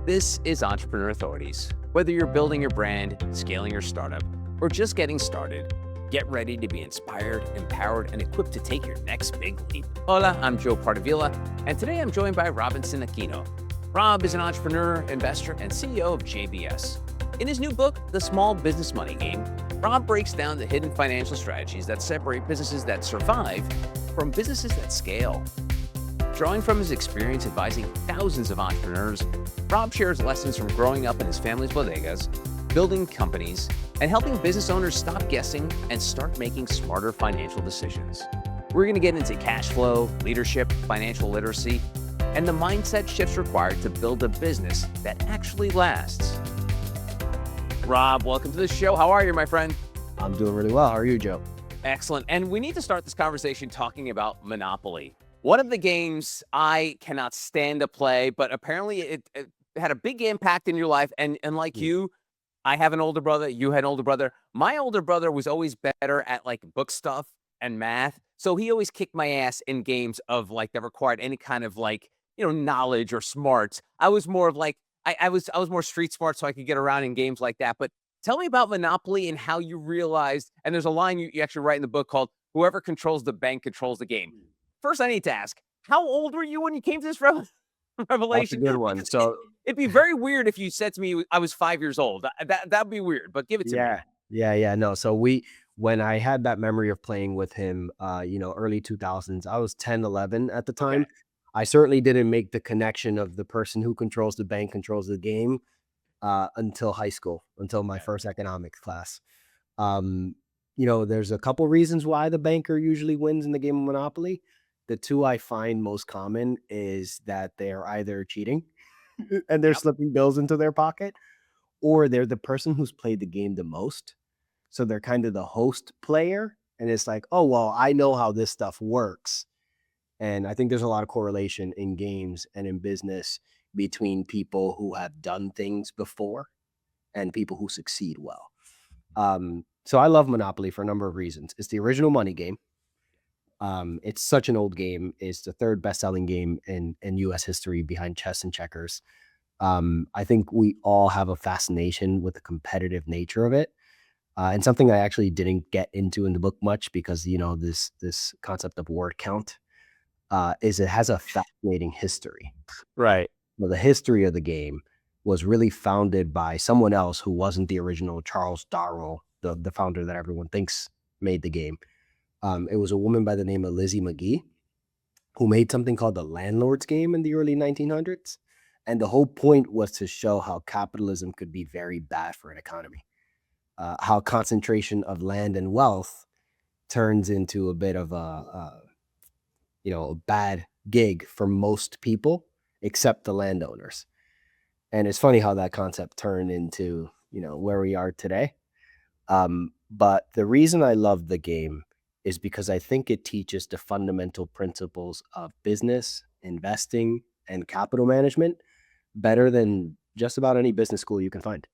This is Entrepreneur Authorities. Whether you're building your brand, scaling your startup, or just getting started, get ready to be inspired, empowered, and equipped to take your next big leap. Hola, I'm Joe Pardavila, and today I'm joined by Robinson Aquino. Rob is an entrepreneur, investor, and CEO of JBS. In his new book, The Small Business Money Game, Rob breaks down the hidden financial strategies that separate businesses that survive from businesses that scale. Drawing from his experience advising thousands of entrepreneurs, Rob shares lessons from growing up in his family's bodegas, building companies, and helping business owners stop guessing and start making smarter financial decisions. We're going to get into cash flow, leadership, financial literacy, and the mindset shifts required to build a business that actually lasts. Rob, welcome to the show. How are you, my friend? I'm doing really well. How are you, Joe? Excellent. And we need to start this conversation talking about Monopoly. One of the games I cannot stand to play, but apparently it had a big impact in your life. And like you, I have an older brother. You had an older brother. My older brother was always better at like book stuff and math. So he always kicked my ass in games of like that required any kind of like, knowledge or smarts. I was more of like, I was more street smart so I could get around in games like that. But tell me about Monopoly and how you realized, and there's a line you actually write in the book called, "Whoever controls the bank controls the game." First, I need to ask, how old were you when you came to this That's a revelation? good one. Because So it'd be very weird if you said to me I was 5 years old. That'd be weird, but give it to me. yeah. No. So when I had that memory of playing with him, early 2000s, I was 10, 11 at the Okay. time. I certainly didn't make the connection of the person who controls the bank controls the game until high school, until my Okay. first economics class. Um, there's a couple reasons why the banker usually wins in the game of Monopoly. The two I find most common is that they're either cheating and they're Yep. slipping bills into their pocket, or they're the person who's played the game the most. So they're kind of the host player. And it's like, oh, well, I know how this stuff works. And I think there's a lot of correlation in games and in business between people who have done things before and people who succeed well. So I love Monopoly for a number of reasons. It's the original money game. It's such an old game. It's the third best-selling game in U.S. history behind chess and checkers. I think we all have a fascination with the competitive nature of it. And something I actually didn't get into in the book much because, this concept of word count is it has a fascinating history. Right. Well, the history of the game was really founded by someone else who wasn't the original Charles Darrow, the founder that everyone thinks made the game. It was a woman by the name of Lizzie McGee who made something called the landlord's game in the early 1900s. And the whole point was to show how capitalism could be very bad for an economy, how concentration of land and wealth turns into a bit of a bad gig for most people, except the landowners. And it's funny how that concept turned into, where we are today. But the reason I love the game is because I think it teaches the fundamental principles of business, investing, and capital management better than just about any business school you can find.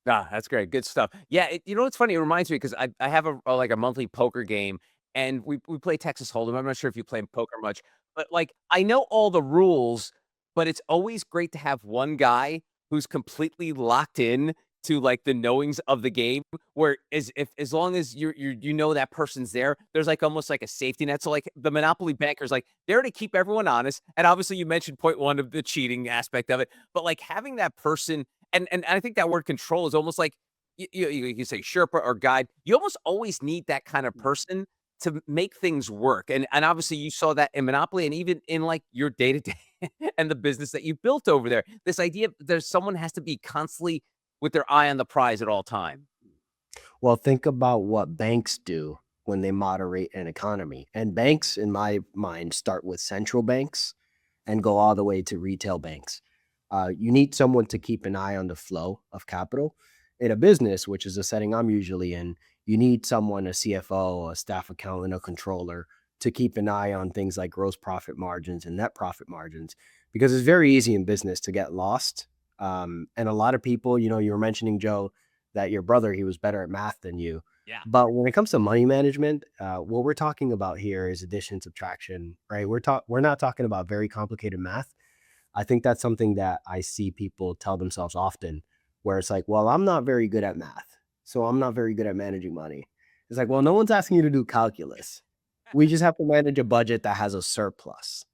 Ah, that's great. Good stuff. Yeah, it's funny. It reminds me because I have like a monthly poker game, and we play Texas Hold'em. I'm not sure if you play poker much, but like I know all the rules, but it's always great to have one guy who's completely locked in to like the knowings of the game. Where as long as you know that person's there, there's like almost like a safety net. So like the Monopoly banker's like there to keep everyone honest. And obviously you mentioned point one of the cheating aspect of it, but like having that person and I think that word control is almost like you can say Sherpa or guide. You almost always need that kind of person to make things work. And obviously you saw that in Monopoly and even in like your day to day and the business that you built over there. This idea of there's someone has to be constantly with their eye on the prize at all time. Well, think about what banks do when they moderate an economy. And banks, in my mind, start with central banks and go all the way to retail banks. You need someone to keep an eye on the flow of capital. In a business, which is the setting I'm usually in, you need someone, a CFO, a staff accountant, a controller, to keep an eye on things like gross profit margins and net profit margins, because it's very easy in business to get lost. And a lot of people, you were mentioning, Joe, that your brother, he was better at math than you. Yeah. But when it comes to money management, what we're talking about here is addition, subtraction, right? We're not talking about very complicated math. I think that's something that I see people tell themselves often, where it's like, well, I'm not very good at math, so I'm not very good at managing money. It's like, well, no one's asking you to do calculus. We just have to manage a budget that has a surplus.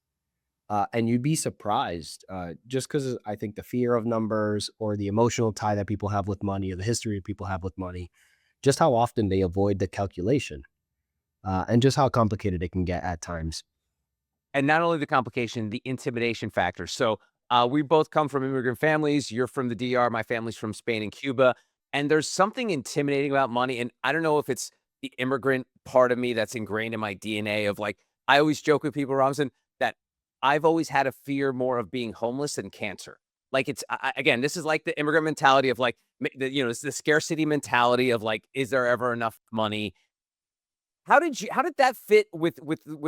And you'd be surprised, just because I think the fear of numbers or the emotional tie that people have with money or the history people have with money, just how often they avoid the calculation, and just how complicated it can get at times. And not only the complication, the intimidation factor. So we both come from immigrant families. You're from the DR. My family's from Spain and Cuba. And there's something intimidating about money. And I don't know if it's the immigrant part of me that's ingrained in my DNA of like, I always joke with people, Robinson, that I've always had a fear more of being homeless than cancer. Like again, this is like the immigrant mentality of like, it's the scarcity mentality of like, is there ever enough money? How did that fit with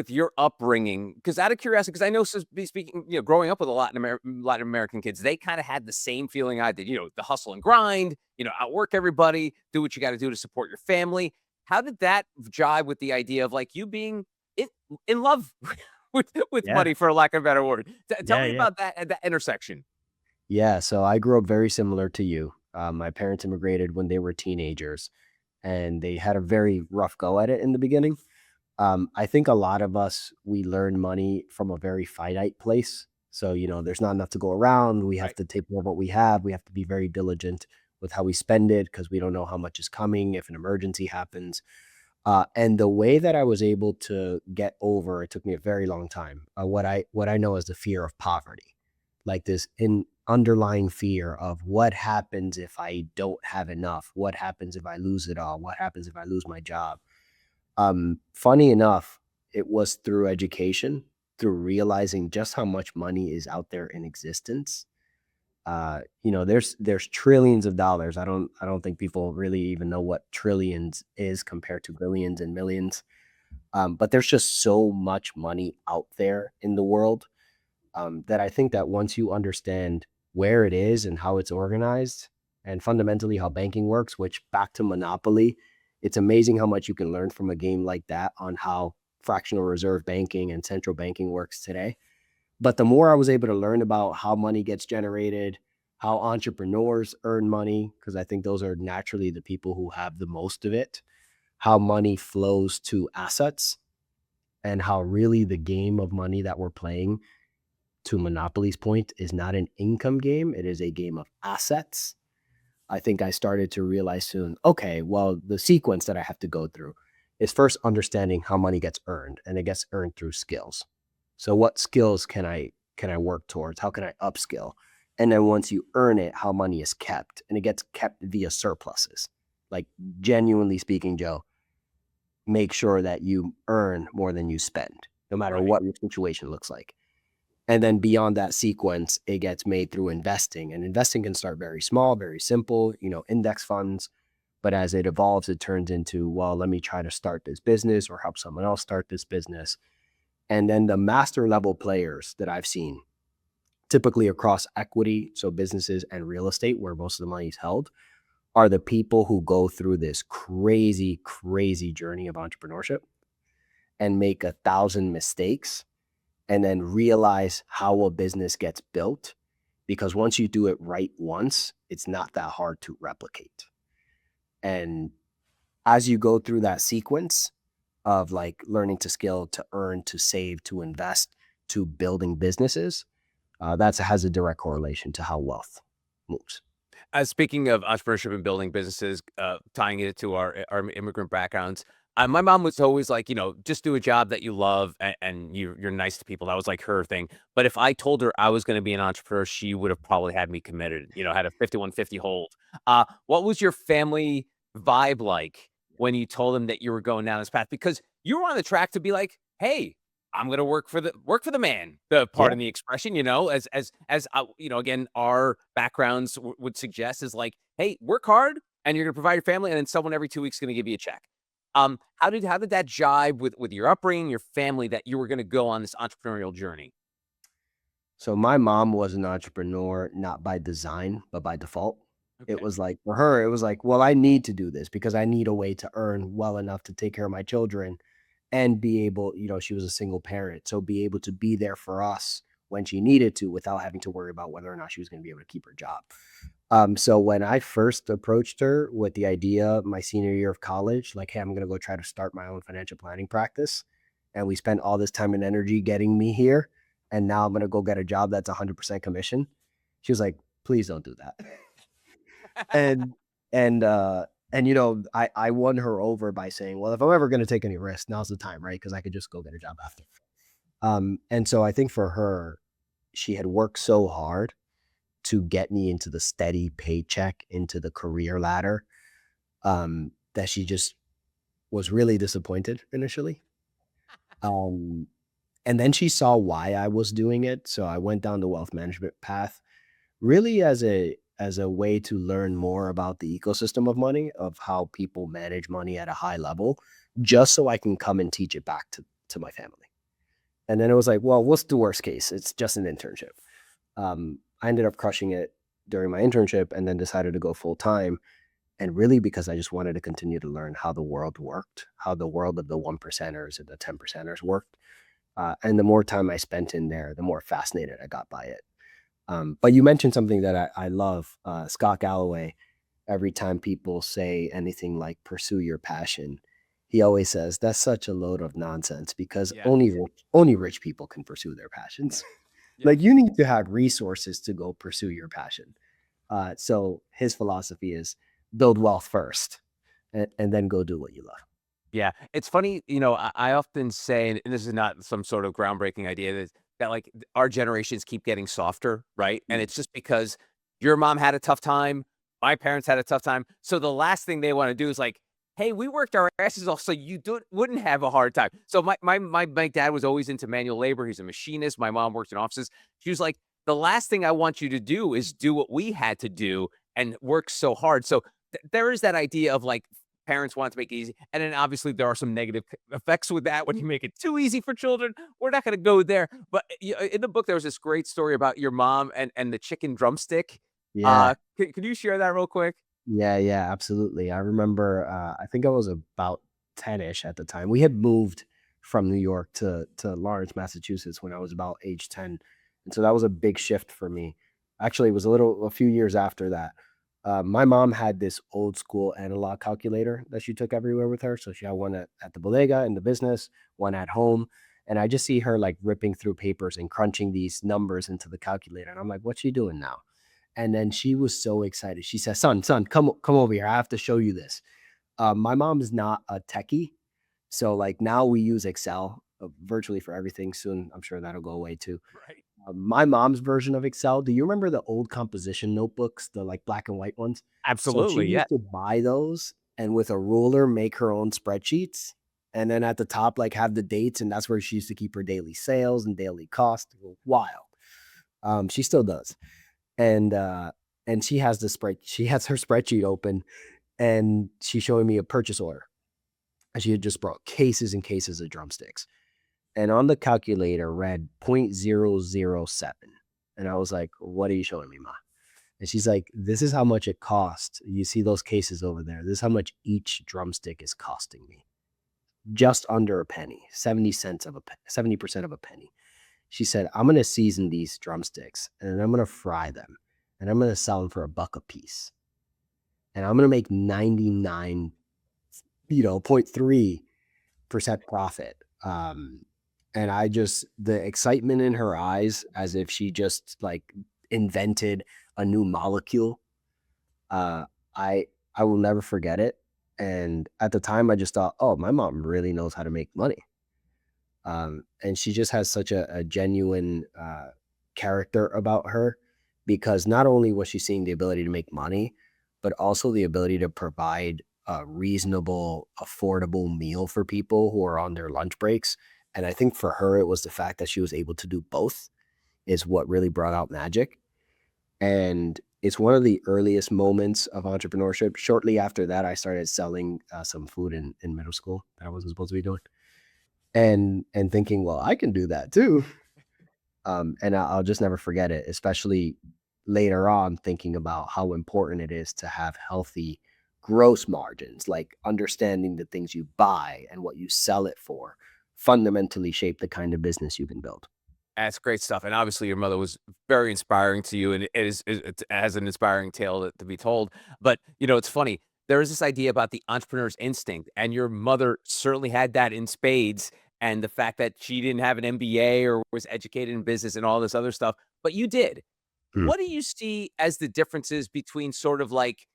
your upbringing? Because out of curiosity, because I know speaking, growing up with a Latin American kids, they kind of had the same feeling I did, the hustle and grind, outwork everybody, do what you got to do to support your family. How did that jive with the idea of like you being in, in love with Yeah. money, for a lack of a better word? Tell Yeah, me yeah. about that intersection. Yeah, so I grew up very similar to you. My parents immigrated when they were teenagers, and they had a very rough go at it in the beginning. I think a lot of us, we learn money from a very finite place. So, there's not enough to go around. We have Right. to take more of what we have. We have to be very diligent with how we spend it because we don't know how much is coming if an emergency happens. And the way that I was able to get over, it took me a very long time. What I know is the fear of poverty, like this in underlying fear of what happens if I don't have enough, what happens if I lose it all, what happens if I lose my job. Funny enough, it was through education, through realizing just how much money is out there in existence. There's trillions of dollars. I don't think people really even know what trillions is compared to billions and millions. But there's just so much money out there in the world, that I think that once you understand where it is and how it's organized, and fundamentally how banking works, which back to Monopoly, it's amazing how much you can learn from a game like that on how fractional reserve banking and central banking works today. But the more I was able to learn about how money gets generated, how entrepreneurs earn money, because I think those are naturally the people who have the most of it, how money flows to assets, and how really the game of money that we're playing, to Monopoly's point, is not an income game, it is a game of assets. I think I started to realize soon, okay, well, the sequence that I have to go through is first understanding how money gets earned, and it gets earned through skills. So what skills can I work towards? How can I upskill? And then once you earn it, how money is kept, and it gets kept via surpluses. Like genuinely speaking, Joe, make sure that you earn more than you spend, no matter Right. what your situation looks like. And then beyond that sequence, it gets made through investing. And investing can start very small, very simple, index funds. But as it evolves, it turns into, well, let me try to start this business or help someone else start this business. And then the master level players that I've seen, typically across equity, so businesses and real estate, where most of the money is held, are the people who go through this crazy, crazy journey of entrepreneurship and make 1,000 mistakes and then realize how a business gets built. Because once you do it right once, it's not that hard to replicate. And as you go through that sequence of like learning to scale, to earn, to save, to invest, to building businesses, that has a direct correlation to how wealth moves. Speaking of entrepreneurship and building businesses, tying it to our immigrant backgrounds, my mom was always like, just do a job that you love and you're nice to people. That was like her thing. But if I told her I was going to be an entrepreneur, she would have probably had me committed. Had a 5150 hold. What was your family vibe like when you told them that you were going down this path? Because you were on the track to be like, hey, I'm gonna work for the man. The Yeah. pardon the expression, again, our backgrounds would suggest is like, hey, work hard and you're gonna provide your family, and then someone every 2 weeks is gonna give you a check. How did that jibe with your upbringing, your family, that you were gonna go on this entrepreneurial journey? So my mom was an entrepreneur, not by design, but by default. It Okay. was like for her, it was like, well, I need to do this because I need a way to earn well enough to take care of my children and be able, she was a single parent, so be able to be there for us when she needed to without having to worry about whether or not she was going to be able to keep her job. So when I first approached her with the idea my senior year of college, like, hey, I'm going to go try to start my own financial planning practice. And we spent all this time and energy getting me here. And now I'm going to go get a job that's 100% commission. She was like, please don't do that. And, and, uh, I won her over by saying, well, if I'm ever going to take any risks, now's the time, right? Because I could just go get a job after. And so I think for her, she had worked so hard to get me into the steady paycheck, into the career ladder, that she just was really disappointed initially. Um, and then she saw why I was doing it. So I went down the wealth management path really as a way to learn more about the ecosystem of money, of how people manage money at a high level, just so I can come and teach it back to my family. And then it was like, well, what's the worst case? It's just an internship. I ended up crushing it during my internship and then decided to go full time. And really because I just wanted to continue to learn how the world worked, how the world of the 1%ers and the 10%ers worked. And the more time I spent in there, the more fascinated I got by it. But you mentioned something that I love, Scott Galloway. Every time people say anything like pursue your passion, he always says that's such a load of nonsense because Yeah. only rich people can pursue their passions. Yeah. Like you need to have resources to go pursue your passion. So his philosophy is build wealth first and then go do what you love. Yeah, it's funny, I often say, and this is not some sort of groundbreaking idea, that like our generations keep getting softer, right? And it's just because your mom had a tough time, my parents had a tough time. So the last thing they want to do is like, hey, we worked our asses off so you wouldn't have a hard time. So my dad was always into manual labor. He's a machinist. My mom worked in offices. She was like, the last thing I want you to do is do what we had to do and work so hard. So there is that idea of like parents want to make it easy. And then obviously there are some negative effects with that when you make it too easy for children. We're not going to go there. But in the book, there was this great story about your mom and the chicken drumstick. Yeah. Could you share that real quick? Yeah, absolutely. I remember, I think I was about 10-ish at the time. We had moved from New York to Lawrence, Massachusetts when I was about age 10. And so that was a big shift for me. Actually, it was a few years after that. My mom had this old school analog calculator that she took everywhere with her. So she had one at the bodega in the business, one at home. And I just see her like ripping through papers and crunching these numbers into the calculator. And I'm like, what's she doing now? And then she was so excited. She said, son, come over here. I have to show you this. My mom is not a techie. So like now we use Excel virtually for everything. Soon, I'm sure that'll go away too. Right. My mom's version of Excel, do you remember the old composition notebooks, the like black and white ones? So she Absolutely. Yeah. used to buy those and with a ruler make her own spreadsheets. And then at the top, like have the dates, and that's where she used to keep her daily sales and daily cost. Wild. She still does. And she has she has her spreadsheet open and she's showing me a purchase order. And she had just brought cases and cases of drumsticks. And on the calculator read 0.007. And I was like, what are you showing me, Ma? And she's like, this is how much it costs. You see those cases over there. This is how much each drumstick is costing me. Just under a penny, 70 cents of 70% of a penny. She said, I'm going to season these drumsticks and I'm going to fry them and I'm going to sell them for $1 a piece. And I'm going to make 99, 0.3% profit. And the excitement in her eyes, as if she just like invented a new molecule. I will never forget it. And at the time I just thought, oh, my mom really knows how to make money. And she just has such a genuine character about her, because not only was she seeing the ability to make money, but also the ability to provide a reasonable, affordable meal for people who are on their lunch breaks. And I think for her, it was the fact that she was able to do both is what really brought out magic. And it's one of the earliest moments of entrepreneurship. Shortly after that, I started selling some food in middle school that I wasn't supposed to be doing, and thinking, well, I can do that too. And I'll just never forget it, especially later on, thinking about how important it is to have healthy gross margins, like understanding the things you buy and what you sell it for fundamentally shape the kind of business you can build. That's great stuff, and obviously your mother was very inspiring to you, and it has an inspiring tale to be told. But, it's funny, there is this idea about the entrepreneur's instinct, and your mother certainly had that in spades, and the fact that she didn't have an MBA or was educated in business and all this other stuff, but you did. Mm. What do you see as the differences between sort of like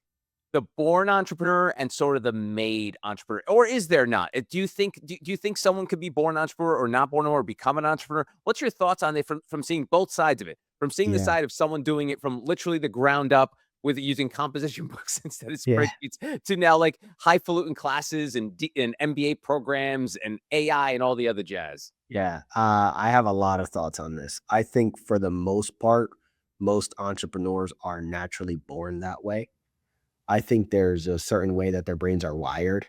the born entrepreneur and sort of the made entrepreneur, or is there not? Do you think someone could be born an entrepreneur or not born or become an entrepreneur? What's your thoughts on it from seeing both sides of it? From seeing the Yeah. side of someone doing it from literally the ground up with using composition books instead of Yeah. spreadsheets to now like highfalutin classes and MBA programs and AI and all the other jazz. Yeah. I have a lot of thoughts on this. I think for the most part, most entrepreneurs are naturally born that way. I think there's a certain way that their brains are wired,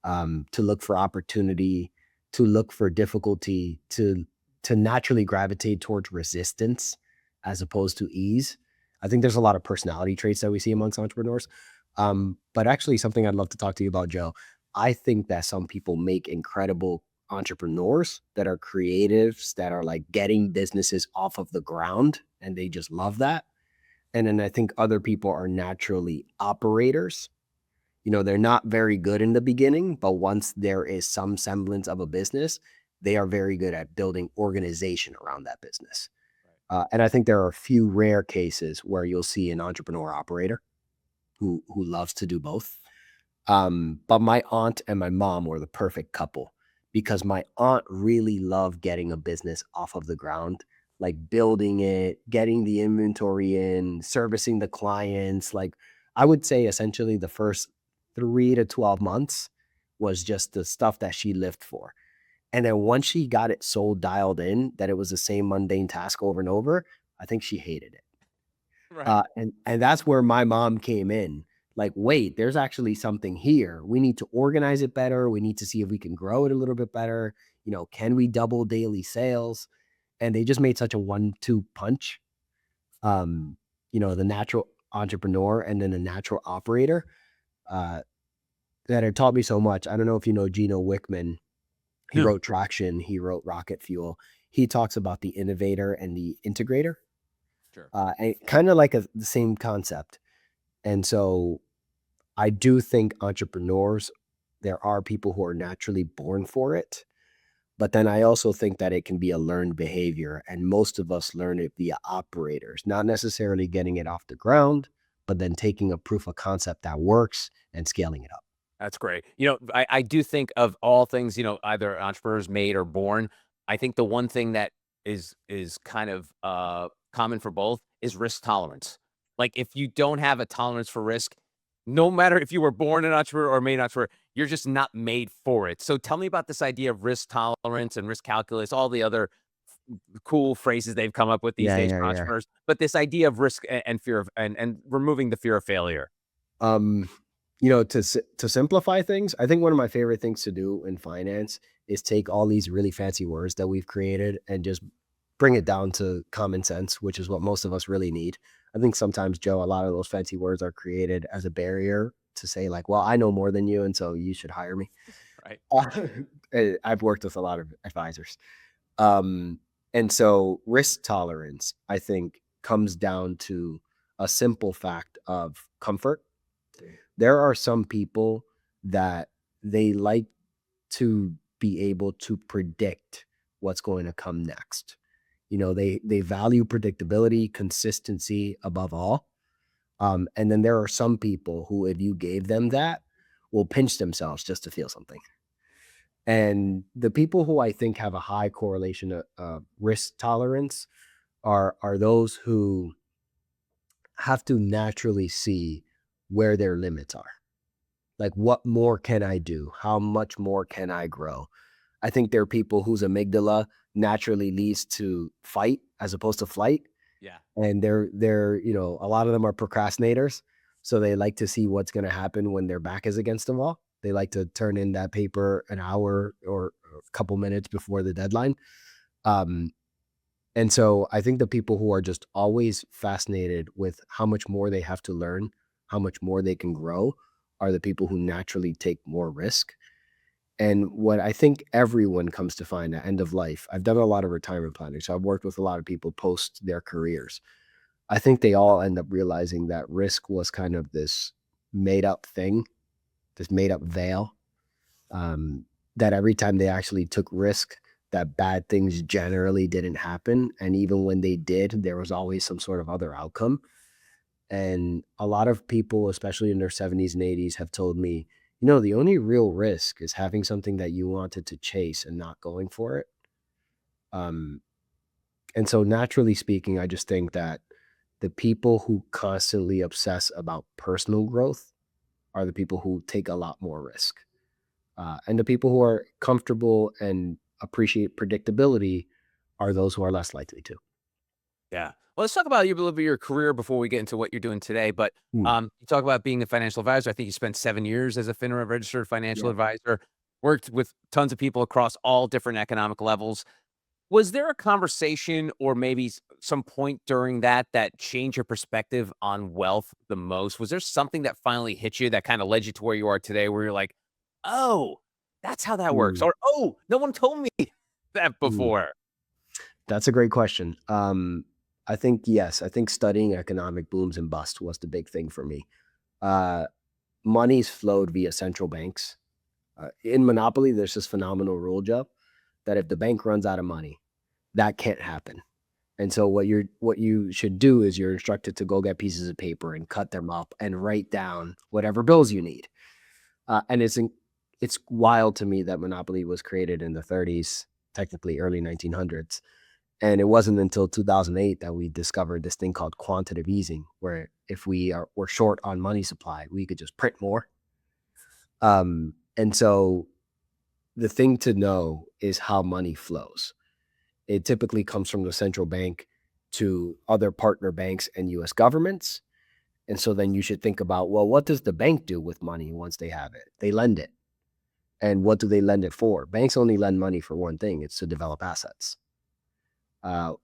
to look for opportunity, to look for difficulty, to naturally gravitate towards resistance as opposed to ease. I think there's a lot of personality traits that we see amongst entrepreneurs. But actually, something I'd love to talk to you about, Joe. I think that some people make incredible entrepreneurs that are creatives, that are like getting businesses off of the ground, and they just love that. And then I think other people are naturally operators. They're not very good in the beginning, but once there is some semblance of a business, they are very good at building organization around that business. And I think there are a few rare cases where you'll see an entrepreneur operator who loves to do both. But my aunt and my mom were the perfect couple because my aunt really loved getting a business off of the ground, like building it, getting the inventory in, servicing the clients. Like I would say essentially the first 3 to 12 months was just the stuff that she lived for. And then once she got it so dialed in that it was the same mundane task over and over, I think she hated it. Right. And that's where my mom came in. Like, wait, there's actually something here. We need to organize it better. We need to see if we can grow it a little bit better. Can we double daily sales? And they just made such a 1-2 punch. Um, the natural entrepreneur and then the natural operator, uh, that it taught me so much. I don't know if you know Gino Wickman. He No. wrote Traction. He wrote Rocket Fuel. He talks about the innovator and the integrator, Sure. and kind of like the same concept. And so I do think entrepreneurs, there are people who are naturally born for it. But then I also think that it can be a learned behavior. And most of us learn it via operators, not necessarily getting it off the ground, but then taking a proof of concept that works and scaling it up. That's great. I do think of all things, either entrepreneurs made or born. I think the one thing that is kind of common for both is risk tolerance. Like if you don't have a tolerance for risk, no matter if you were born an entrepreneur or made an entrepreneur, you're just not made for it. So tell me about this idea of risk tolerance and risk calculus, all the other cool phrases they've come up with these Yeah, days yeah, for yeah. entrepreneurs. But this idea of risk and fear of and removing the fear of failure. Um, to simplify things, I think one of my favorite things to do in finance is take all these really fancy words that we've created and just bring it down to common sense, which is what most of us really need. I think sometimes, Joe, a lot of those fancy words are created as a barrier to say, like, well, I know more than you, and so you should hire me. Right. I've worked with a lot of advisors. Um, and so risk tolerance, I think, comes down to a simple fact of comfort. There are some people that they like to be able to predict what's going to come next. They value predictability, consistency above all. And then there are some people who, if you gave them that, will pinch themselves just to feel something. And the people who I think have a high correlation to risk tolerance are those who have to naturally see where their limits are. Like, what more can I do? How much more can I grow? I think there are people whose amygdala naturally leads to fight as opposed to flight. Yeah. And a lot of them are procrastinators. So they like to see what's going to happen when their back is against the wall. They like to turn in that paper an hour or a couple minutes before the deadline. Um, and so I think the people who are just always fascinated with how much more they have to learn, how much more they can grow, are the people who naturally take more risk. And what I think everyone comes to find at end of life, I've done a lot of retirement planning, so I've worked with a lot of people post their careers. I think they all end up realizing that risk was kind of this made up thing, this made up veil, um, that every time they actually took risk, that bad things generally didn't happen. And even when they did, there was always some sort of other outcome. And a lot of people, especially in their 70s and 80s, have told me, the only real risk is having something that you wanted to chase and not going for it. Um, and so, naturally speaking, I just think that the people who constantly obsess about personal growth are the people who take a lot more risk. And the people who are comfortable and appreciate predictability are those who are less likely to. Yeah. Well, let's talk about a little bit of your career before we get into what you're doing today. But Hmm. you talk about being a financial advisor. I think you spent 7 years as a FINRA registered financial Yeah. advisor, worked with tons of people across all different economic levels. Was there a conversation or maybe some point during that changed your perspective on wealth the most? Was there something that finally hit you that kind of led you to where you are today, where you're like, oh, that's how that works? Hmm. Or, oh, no one told me that Hmm. before. That's a great question. I think, yes, I think studying economic booms and bust was the big thing for me. Uh, Money's flowed via central banks. In Monopoly, there's this phenomenal rule, Joe, that if the bank runs out of money, that can't happen. And so what you should do is you're instructed to go get pieces of paper and cut them up and write down whatever bills you need. And it's wild to me that Monopoly was created in the 30s, technically early 1900s, and it wasn't until 2008 that we discovered this thing called quantitative easing, where if we're short on money supply, we could just print more. And so the thing to know is how money flows. It typically comes from the central bank to other partner banks and US governments. And so then you should think about, well, what does the bank do with money once they have it? They lend it. And what do they lend it for? Banks only lend money for one thing, it's to develop assets.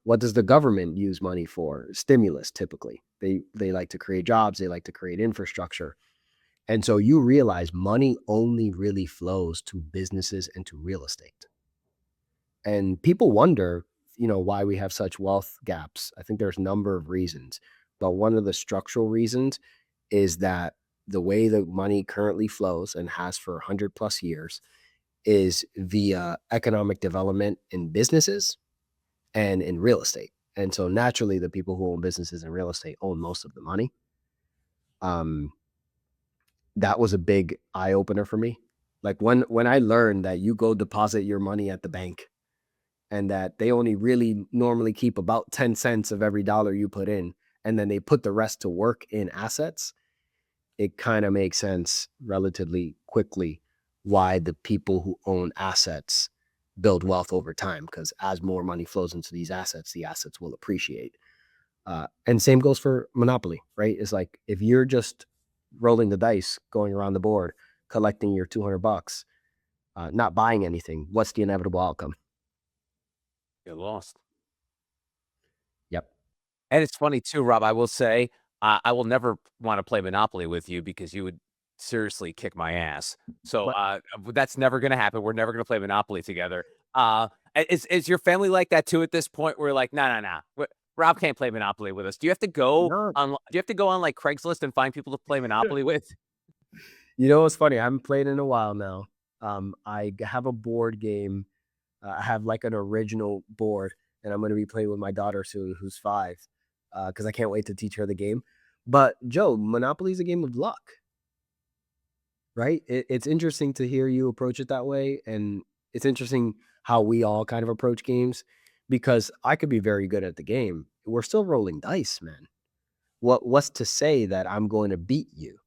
What does the government use money for? Stimulus, typically. They like to create jobs, they like to create infrastructure. And so you realize money only really flows to businesses and to real estate. And people wonder, why we have such wealth gaps. I think there's a number of reasons, but one of the structural reasons is that the way the money currently flows and has for 100 plus years is via economic development in businesses and in real estate. And so naturally, the people who own businesses and real estate own most of the money. Um, that was a big eye opener for me. Like when I learned that you go deposit your money at the bank and that they only really normally keep about 10 cents of every dollar you put in, and then they put the rest to work in assets, it kind of makes sense relatively quickly why the people who own assets build wealth over time. Because as more money flows into these assets, the assets will appreciate. And same goes for Monopoly, right? It's like if you're just rolling the dice, going around the board, collecting your 200 bucks, not buying anything, what's the inevitable outcome? Get lost. Yep. And it's funny too, Rob, I will say, I will never wanna play Monopoly with you because you would seriously kick my ass. So, But that's never gonna happen. We're never gonna play Monopoly together. Is your family like that too at this point where you're like, "No, no, no, Rob can't play Monopoly with us." no, Do you have to go on, like, Craigslist and find people to play Monopoly with? what's funny? I haven't played in a while now. Have a board game. I have like an original board, and I'm going to be playing with my daughter soon, who's 5, because I can't wait to teach her the game. But Joe, Monopoly is a game of luck, right? It's interesting to hear you approach it that way, and it's interesting how we all kind of approach games because I could be very good at the game. We're still rolling dice, man. What's to say that I'm going to beat you?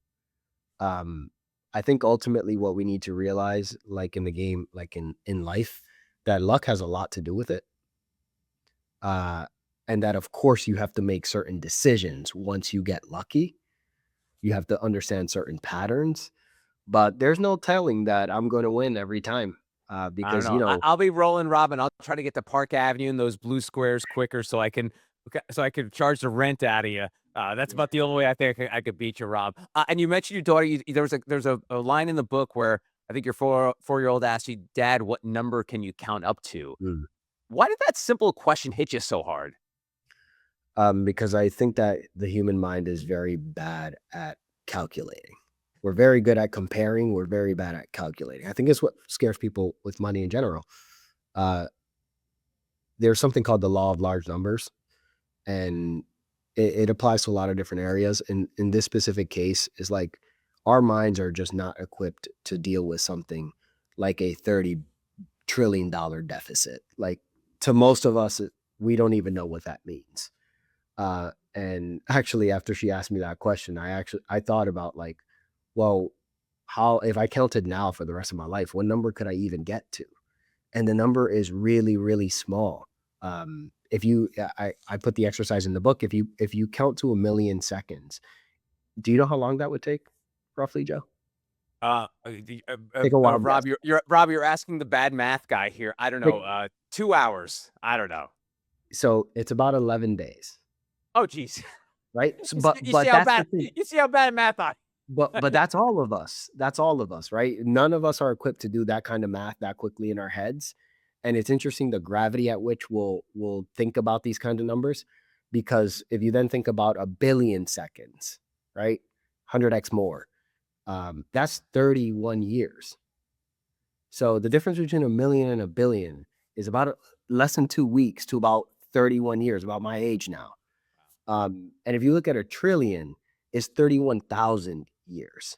Um, I think ultimately what we need to realize, like in the game, like in life, that luck has a lot to do with it. Uh, and that of course you have to make certain decisions once you get lucky. You have to understand certain patterns, but there's no telling that I'm going to win every time. I don't Because know. I'll be rolling, Rob, and I'll try to get to Park Avenue and those blue squares quicker so I can charge the rent out of you. That's about the only way I think I could beat you, Rob. And you mentioned your daughter. There was a line in the book where I think your four-year-old asked you, "Dad, what number can you count up to?" Mm. Why did that simple question hit you so hard? Because I think that the human mind is very bad at calculating. We're very good at comparing. We're very bad at calculating. I think it's what scares people with money in general. Uh, there's something called the law of large numbers, and it applies to a lot of different areas. And in this specific case, is like our minds are just not equipped to deal with something like a $30 trillion deficit. Like to most of us, we don't even know what that means. And actually, after she asked me that question, I thought about like, well, how if I counted now for the rest of my life, what number could I even get to? And the number is really, really small. If you, I put the exercise in the book. If you count to 1 million seconds, do you know how long that would take, roughly, Joe? Take a wild guess. Rob, you're asking the bad math guy here. I don't know, Take, 2 hours. I don't know. so it's about 11 days, Oh, geez. right? So, You but see you see but how that's the bad thing. you see how bad at math I But that's all of us. That's all of us, right? None of us are equipped to do that kind of math that quickly in our heads. And it's interesting the gravity at which we'll think about these kind of numbers. Because if you then think about 1 billion seconds, right? 100x more. That's 31 years. So the difference between 1 million and 1 billion is about less than 2 weeks to about 31 years, about my age now. And if you look at a trillion, it's 31,000 years.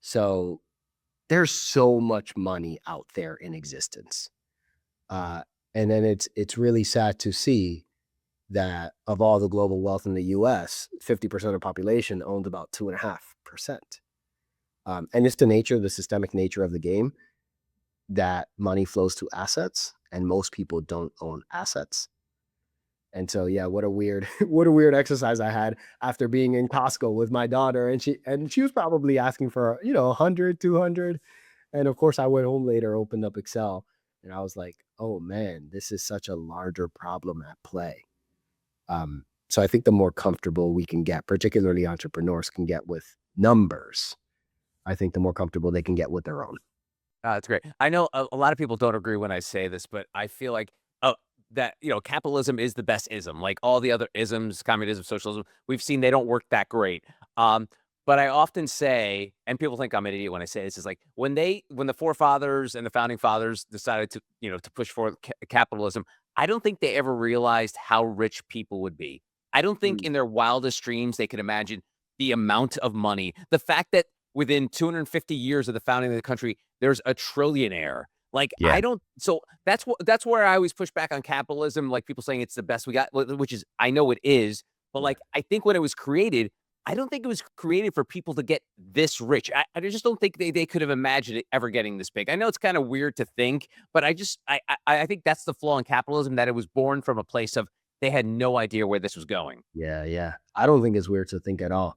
So there's so much money out there in existence. Uh, and then it's really sad to see that of all the global wealth in the US, 50% of the population owns about 2.5%. And it's the systemic nature of the game that money flows to assets, and most people don't own assets. And so, yeah, what a weird, what a weird exercise I had after being in Costco with my daughter, and she was probably asking for 100, 200, and of course I went home later, opened up Excel, and I was like, oh man, this is such a larger problem at play. So I think the more comfortable we can get, particularly entrepreneurs can get with numbers, I think the more comfortable they can get with their own. That's great. I know a lot of people don't agree when I say this, but I feel like, that, capitalism is the best ism. Like all the other isms, communism, socialism, we've seen they don't work that great. Um, but I often say, and people think I'm an idiot when I say this, is like when the forefathers and the founding fathers decided to push for capitalism, I don't think they ever realized how rich people would be. I don't think Mm, in their wildest dreams they could imagine the amount of money. The fact that within 250 years of the founding of the country, there's a trillionaire. Like, yeah. I don't so that's where I always push back on capitalism, like people saying it's the best we got, which is I know it is, but Yeah. like I think when it was created, I don't think it was created for people to get this rich. I just don't think they could have imagined it ever getting this big. I know it's kind of weird to think, but I think that's the flaw in capitalism, that it was born from a place of they had no idea where this was going. Yeah, yeah. I don't think it's weird to think at all.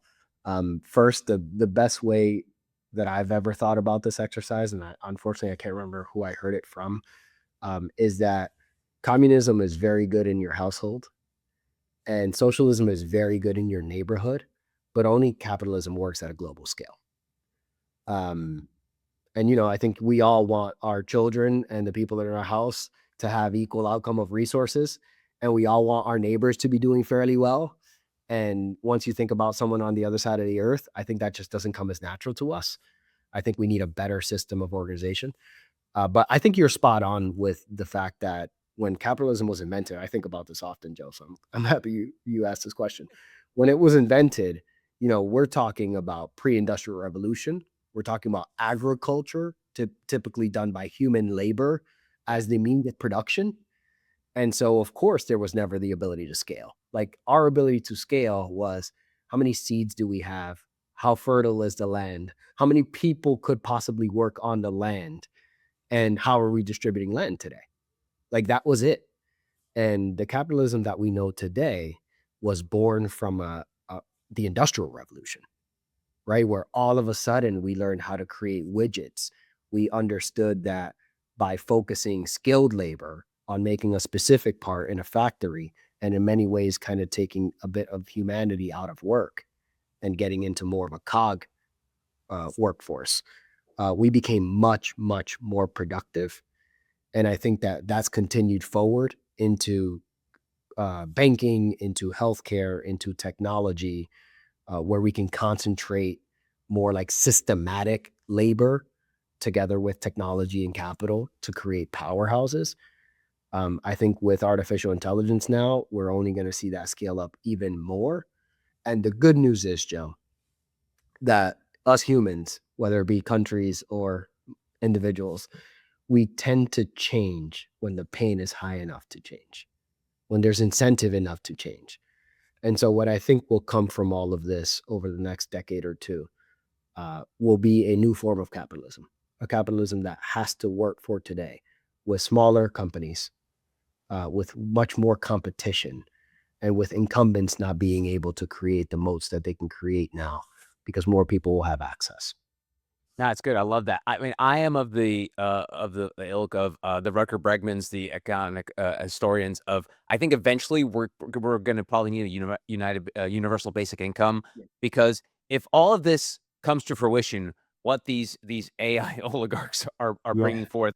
First, the best way that I've ever thought about this exercise, and unfortunately I can't remember who I heard it from, is that communism is very good in your household, and socialism is very good in your neighborhood, but only capitalism works at a global scale. Um, and I think we all want our children and the people that are in our house to have equal outcome of resources, and we all want our neighbors to be doing fairly well. And once you think about someone on the other side of the earth, I think that just doesn't come as natural to us. I think we need a better system of organization. But I think you're spot on with the fact that when capitalism was invented, I think about this often, Joe. So I'm happy you asked this question. When it was invented, we're talking about pre-industrial revolution. We're talking about agriculture, typically done by human labor as the means of production. And so, of course, there was never the ability to scale. Like our ability to scale was how many seeds do we have? How fertile is the land? How many people could possibly work on the land? And how are we distributing land today? Like that was it. And the capitalism that we know today was born from the industrial revolution, right? Where all of a sudden we learned how to create widgets. We understood that by focusing skilled labor on making a specific part in a factory, and in many ways kind of taking a bit of humanity out of work and getting into more of a cog workforce, we became much, much more productive. And I think that that's continued forward into banking, into healthcare, into technology, where we can concentrate more like systematic labor together with technology and capital to create powerhouses. I think with artificial intelligence now, we're only going to see that scale up even more. And the good news is, Joe, that us humans, whether it be countries or individuals, we tend to change when the pain is high enough to change, when there's incentive enough to change. And so, what I think will come from all of this over the next decade or two will be a new form of capitalism, a capitalism that has to work for today with smaller companies, with much more competition, and with incumbents not being able to create the moats that they can create now because more people will have access. No, it's good. I love that. I mean, I am of the ilk of the Rutger Bregmans, the economic historians. Of I think eventually we're going to probably need a universal basic income, Yeah. because if all of this comes to fruition, what these AI oligarchs are bringing Yeah. forth,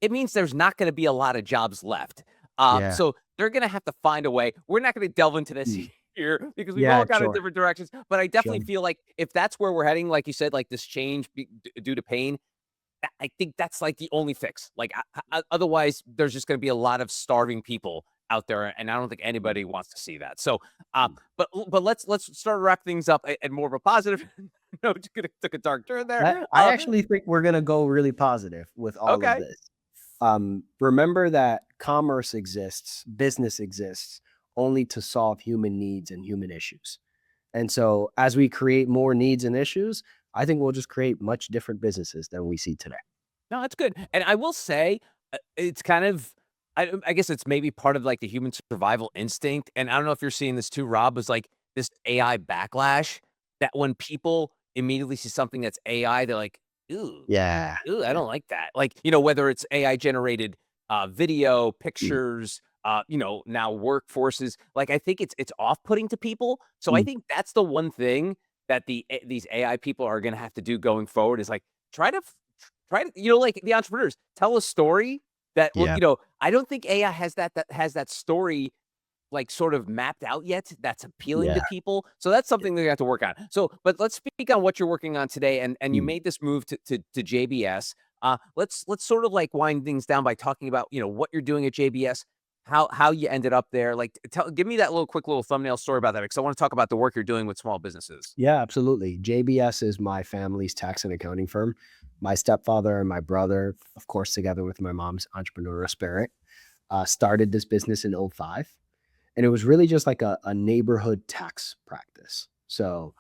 it means there's not going to be a lot of jobs left. Yeah. So they're going to have to find a way. We're not going to delve into this Mm. here because we've all Yeah, gone in sure. different directions. But I Sure. definitely feel like if that's where we're heading, like you said, like this change due to pain, I think that's like the only fix. Like otherwise, there's just going to be a lot of starving people out there, and I don't think Mm. anybody wants to see that. So, Mm. but let's start to wrap things up and more of a positive note. Took a dark turn there. I actually think we're going to go really positive with all of Okay. this. Remember that commerce exists, business exists only to solve human needs and human issues. And so as we create more needs and issues, I think we'll just create much different businesses than we see today. No, that's good. And I will say, it's kind of, I guess it's maybe part of like the human survival instinct. And I don't know if you're seeing this too, Rob, is like this AI backlash that when people immediately see something that's AI, they're like, ooh, Yeah. ooh, I Yeah. don't like that. Like, whether it's AI generated video, Mm. pictures, now workforces, like I think it's off-putting to people. So I Mm. think that's the one thing that these AI people are gonna have to do going forward is like try to try to, like the entrepreneurs, tell a story that will, Yeah. I don't think AI has that story like sort of mapped out yet that's appealing Yeah. to people. So that's something they have to work on. So, but let's speak on what you're working on today. And you Mm. made this move to JBS. Let's sort of like wind things down by talking about, what you're doing at JBS, how you ended up there. Like give me that quick little thumbnail story about that, because I want to talk about the work you're doing with small businesses. Yeah, absolutely. JBS is my family's tax and accounting firm. My stepfather and my brother, of course, together with my mom's entrepreneurial spirit, started this business in '05. And it was really just like a neighborhood tax practice. So,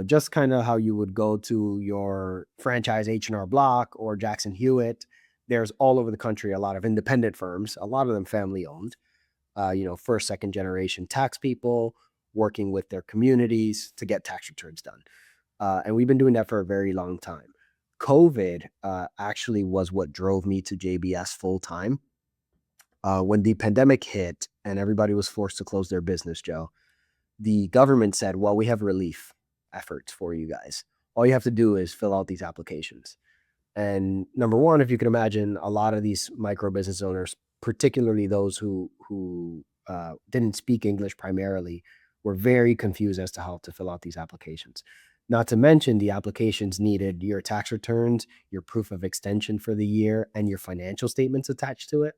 just kind of how you would go to your franchise H&R Block or Jackson Hewitt. There's all over the country a lot of independent firms, a lot of them family owned, first, second generation tax people working with their communities to get tax returns done. And we've been doing that for a very long time. COVID actually was what drove me to JBS full time. When the pandemic hit and everybody was forced to close their business, Joe, the government said, well, we have relief efforts for you guys. All you have to do is fill out these applications. And number one, if you can imagine, a lot of these micro business owners, particularly those who didn't speak English primarily, were very confused as to how to fill out these applications. Not to mention, the applications needed your tax returns, your proof of extension for the year, and your financial statements attached to it.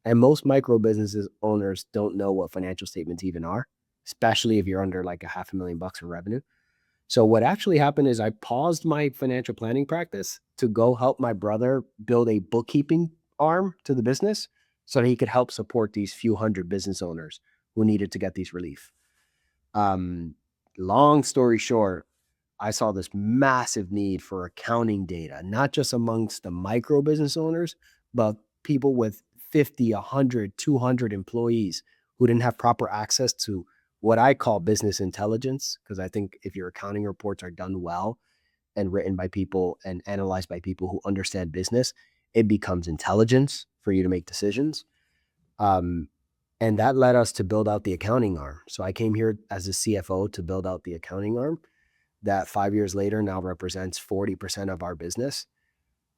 And most micro businesses owners don't know what financial statements even are, especially if you're under like a $500,000 in revenue. So what actually happened is I paused my financial planning practice to go help my brother build a bookkeeping arm to the business so that he could help support these few hundred business owners who needed to get these relief. Um, Long story short, I saw this massive need for accounting data, not just amongst the micro business owners, but people with 50, 100, 200 employees who didn't have proper access to what I call business intelligence. Because I think if your accounting reports are done well and written by people and analyzed by people who understand business, it becomes intelligence for you to make decisions. Um, and that led us to build out the accounting arm. So I came here as a CFO to build out the accounting arm that 5 years later now represents 40% of our business.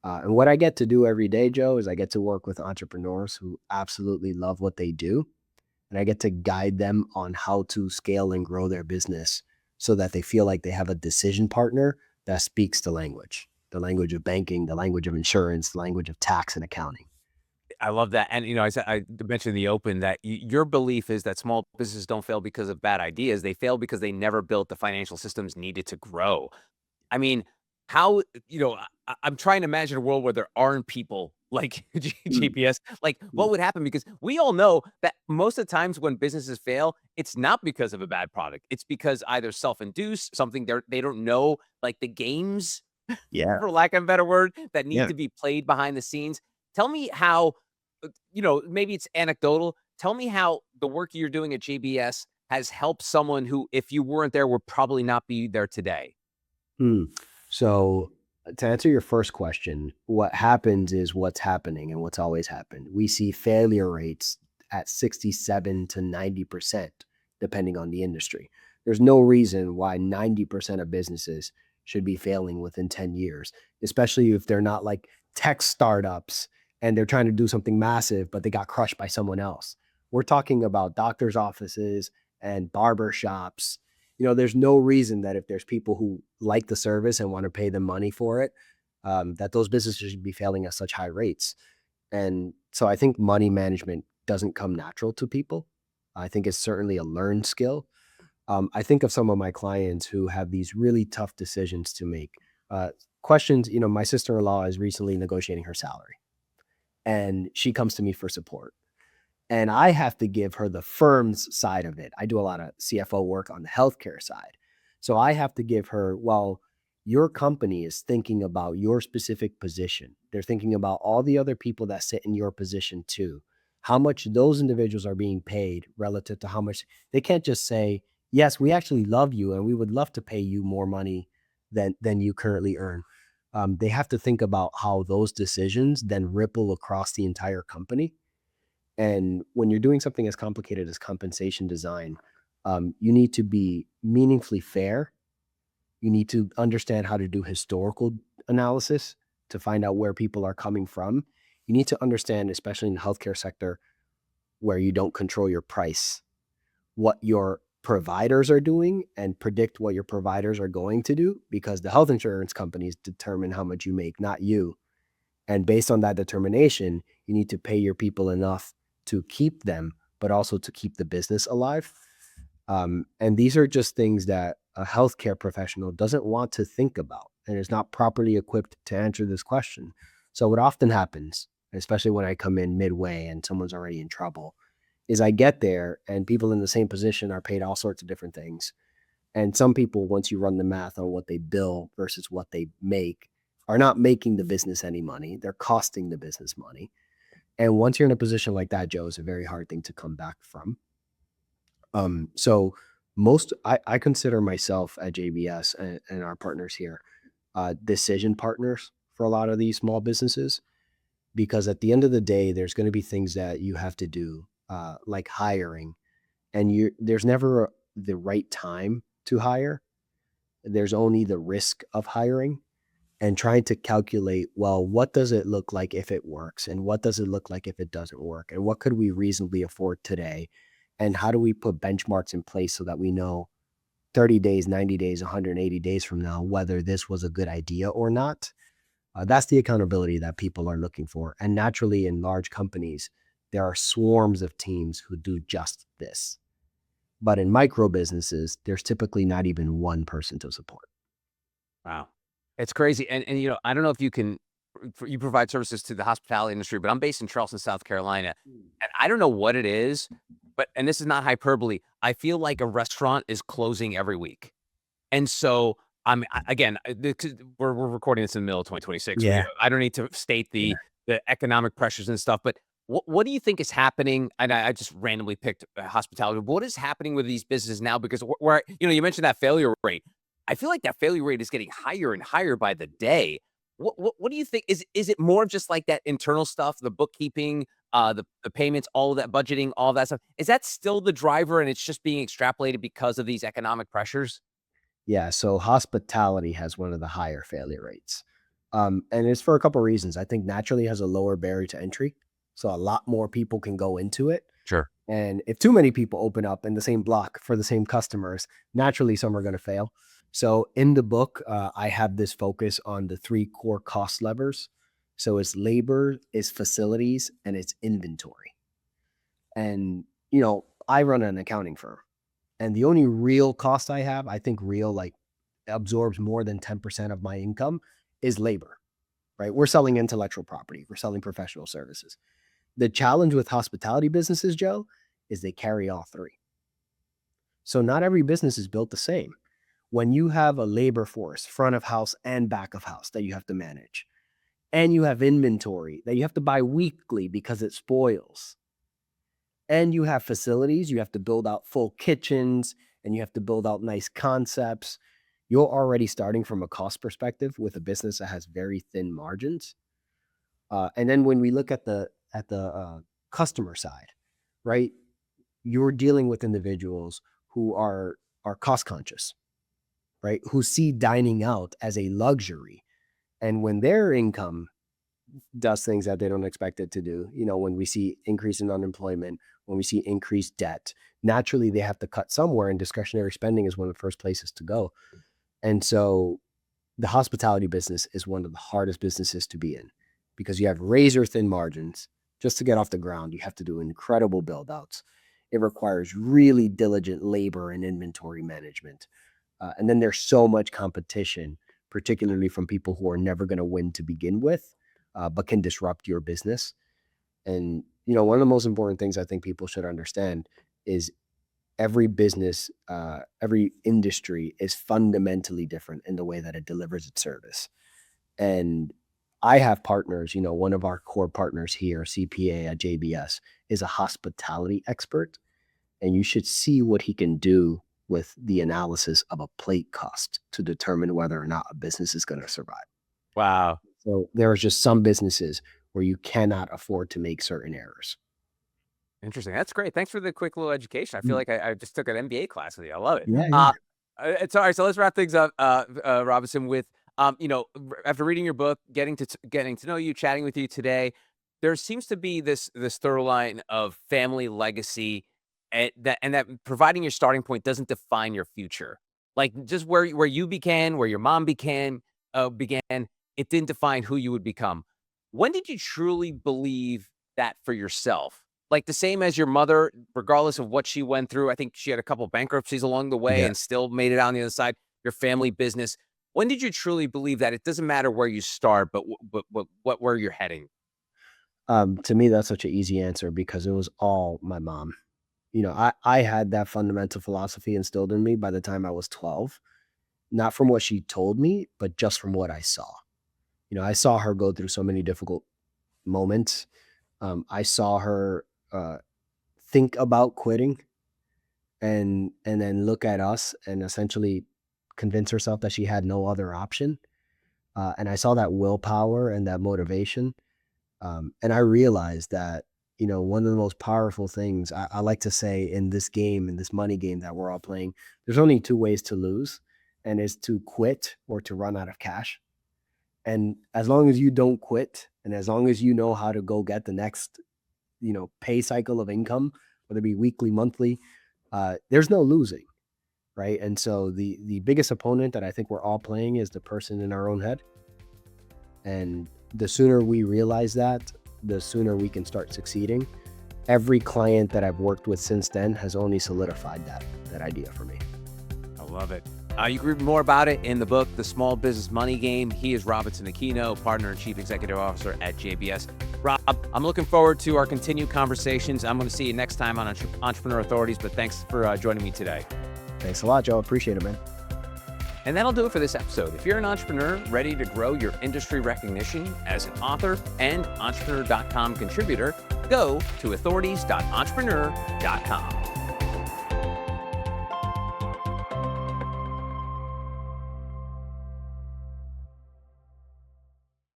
And what I get to do every day, Joe, is I get to work with entrepreneurs who absolutely love what they do. And I get to guide them on how to scale and grow their business so that they feel like they have a decision partner that speaks the language of banking, the language of insurance, the language of tax and accounting. I love that, and, I said I mentioned in the open that your belief is that small businesses don't fail because of bad ideas, they fail because they never built the financial systems needed to grow. I mean, how I'm trying to imagine a world where there aren't people like Mm, GPS. Like, mm. what would happen? Because we all know that most of the times when businesses fail, it's not because of a bad product. It's because either self-induced, something they don't know, like the games, Yeah, for lack of a better word, that need yeah. to be played behind the scenes. Tell me how, maybe it's anecdotal. Tell me how the work you're doing at JBS has helped someone who, if you weren't there, would probably not be there today. Hmm. So to answer your first question, what happens is what's happening and what's always happened. We see failure rates at 67 to 90%, depending on the industry. There's no reason why 90% of businesses should be failing within 10 years, especially if they're not like tech startups and they're trying to do something massive, but they got crushed by someone else. We're talking about doctors' offices and barber shops. There's no reason that if there's people who like the service and want to pay them money for it, that those businesses should be failing at such high rates. And so I think money management doesn't come natural to people. I think it's certainly a learned skill. I think of some of my clients who have these really tough decisions to make. Uh, Questions, my sister-in-law is recently negotiating her salary and she comes to me for support and I have to give her the firm's side of it. I do a lot of CFO work on the healthcare side. So I have to give her, well, your company is thinking about your specific position. They're thinking about all the other people that sit in your position too. How much those individuals are being paid relative to how much they can't just say, yes, we actually love you and we would love to pay you more money than you currently earn. They have to think about how those decisions then ripple across the entire company, and when you're doing something as complicated as compensation design, you need to be meaningfully fair. You need to understand how to do historical analysis to find out where people are coming from. You need to understand, especially in the healthcare sector, where you don't control your price, what your providers are doing and predict what your providers are going to do because the health insurance companies determine how much you make, not you. And based on that determination, you need to pay your people enough to keep them, but also to keep the business alive. And these are just things that a healthcare professional doesn't want to think about and is not properly equipped to answer this question. So, what often happens, especially when I come in midway and someone's already in trouble, is I get there and people in the same position are paid all sorts of different things. And some people, once you run the math on what they bill versus what they make, are not making the business any money. They're costing the business money. And once you're in a position like that, Joe, it's a very hard thing to come back from. So I consider myself at JBS and our partners here decision partners for a lot of these small businesses because at the end of the day, there's going to be things that you have to do, like hiring, and there's never the right time to hire. There's only the risk of hiring and trying to calculate, well, what does it look like if it works? And what does it look like if it doesn't work? And what could we reasonably afford today? And how do we put benchmarks in place so that we know 30 days, 90 days, 180 days from now, whether this was a good idea or not? That's the accountability that people are looking for. And naturally, in large companies, there are swarms of teams who do just this. But in micro businesses, there's typically not even one person to support. Wow. It's crazy, and, I don't know if you can you provide services to the hospitality industry, but I'm based in Charleston, South Carolina, and I don't know what it is, but and this is not hyperbole, I feel like a restaurant is closing every week, and so, again, we're recording this in the middle of 2026, Yeah. I don't need to state Yeah. the economic pressures and stuff, but what do you think is happening? And I just randomly picked, hospitality. What is happening with these businesses now? Because where you mentioned that failure rate. I feel like that failure rate is getting higher and higher by the day. What do you think? Is it more of just like that internal stuff, the bookkeeping, the payments, all of that budgeting, all of that stuff? Is that still the driver and it's just being extrapolated because of these economic pressures? Yeah, so hospitality has one of the higher failure rates. And it's for a couple of reasons. I think naturally it has a lower barrier to entry. So a lot more people can go into it. Sure. And if too many people open up in the same block for the same customers, naturally some are going to fail. So in the book, I have this focus on the three core cost levers. So it's labor, it's facilities, and it's inventory. And, I run an accounting firm. And the only real cost I have, I think real, like absorbs more than 10% of my income, is labor, right? We're selling intellectual property, we're selling professional services. The challenge with hospitality businesses, Joe, is they carry all three. So not every business is built the same. When you have a labor force, front of house and back of house, that you have to manage, and you have inventory that you have to buy weekly because it spoils, and you have facilities, you have to build out full kitchens, and you have to build out nice concepts, you're already starting from a cost perspective with a business that has very thin margins. And then when we look at the customer side, right, you're dealing with individuals who are cost conscious, right, who see dining out as a luxury, and when their income does things that they don't expect it to do, when we see increase in unemployment, when we see increased debt, naturally they have to cut somewhere, and discretionary spending is one of the first places to go. And so the hospitality business is one of the hardest businesses to be in because you have razor thin margins. Just to get off the ground, you have to do incredible build outs. It requires really diligent labor and inventory management. And then there's so much competition, particularly from people who are never going to win to begin with, but can disrupt your business. And, one of the most important things I think people should understand is every business, every industry is fundamentally different in the way that it delivers its service. And I have partners, one of our core partners here, CPA at JBS, is a hospitality expert. And you should see what he can do with the analysis of a plate cost to determine whether or not a business is going to survive. Wow. So there are just some businesses where you cannot afford to make certain errors. Interesting. That's great. Thanks for the quick little education. I feel like I just took an MBA class with you. I love it. Yeah. It's all right. So let's wrap things up, Robinson, with after reading your book, getting to know you, chatting with you today, there seems to be this thorough line of family legacy, and that providing your starting point doesn't define your future. Like just where you began, where your mom began, it didn't define who you would become. When did you truly believe that for yourself? Like the same as your mother, regardless of what she went through. I think she had a couple bankruptcies along the way Yeah. and still made it out on the other side. Your family business. When did you truly believe that it doesn't matter where you start, but where you're heading? To me, that's such an easy answer because it was all my mom. I had that fundamental philosophy instilled in me by the time I was 12, not from what she told me, but just from what I saw. I saw her go through so many difficult moments. I saw her think about quitting and then look at us and essentially convince herself that she had no other option. And I saw that willpower and that motivation. And I realized that, one of the most powerful things I like to say in this game, in this money game that we're all playing, there's only two ways to lose, and it's to quit or to run out of cash. And as long as you don't quit, and as long as you know how to go get the next, pay cycle of income, whether it be weekly, monthly, there's no losing, right? And so the biggest opponent that I think we're all playing is the person in our own head. And the sooner we realize that, the sooner we can start succeeding. Every client that I've worked with since then has only solidified that idea for me. I love it. You can read more about it in the book, The Small Business Money Game. He is Robinson Aquino, partner and chief executive officer at JBS. Rob, I'm looking forward to our continued conversations. I'm going to see you next time on Entrepreneur Authorities, but thanks for joining me today. Thanks a lot, Joe. Appreciate it, man. And that'll do it for this episode. If you're an entrepreneur ready to grow your industry recognition as an author and entrepreneur.com contributor, go to authorities.entrepreneur.com.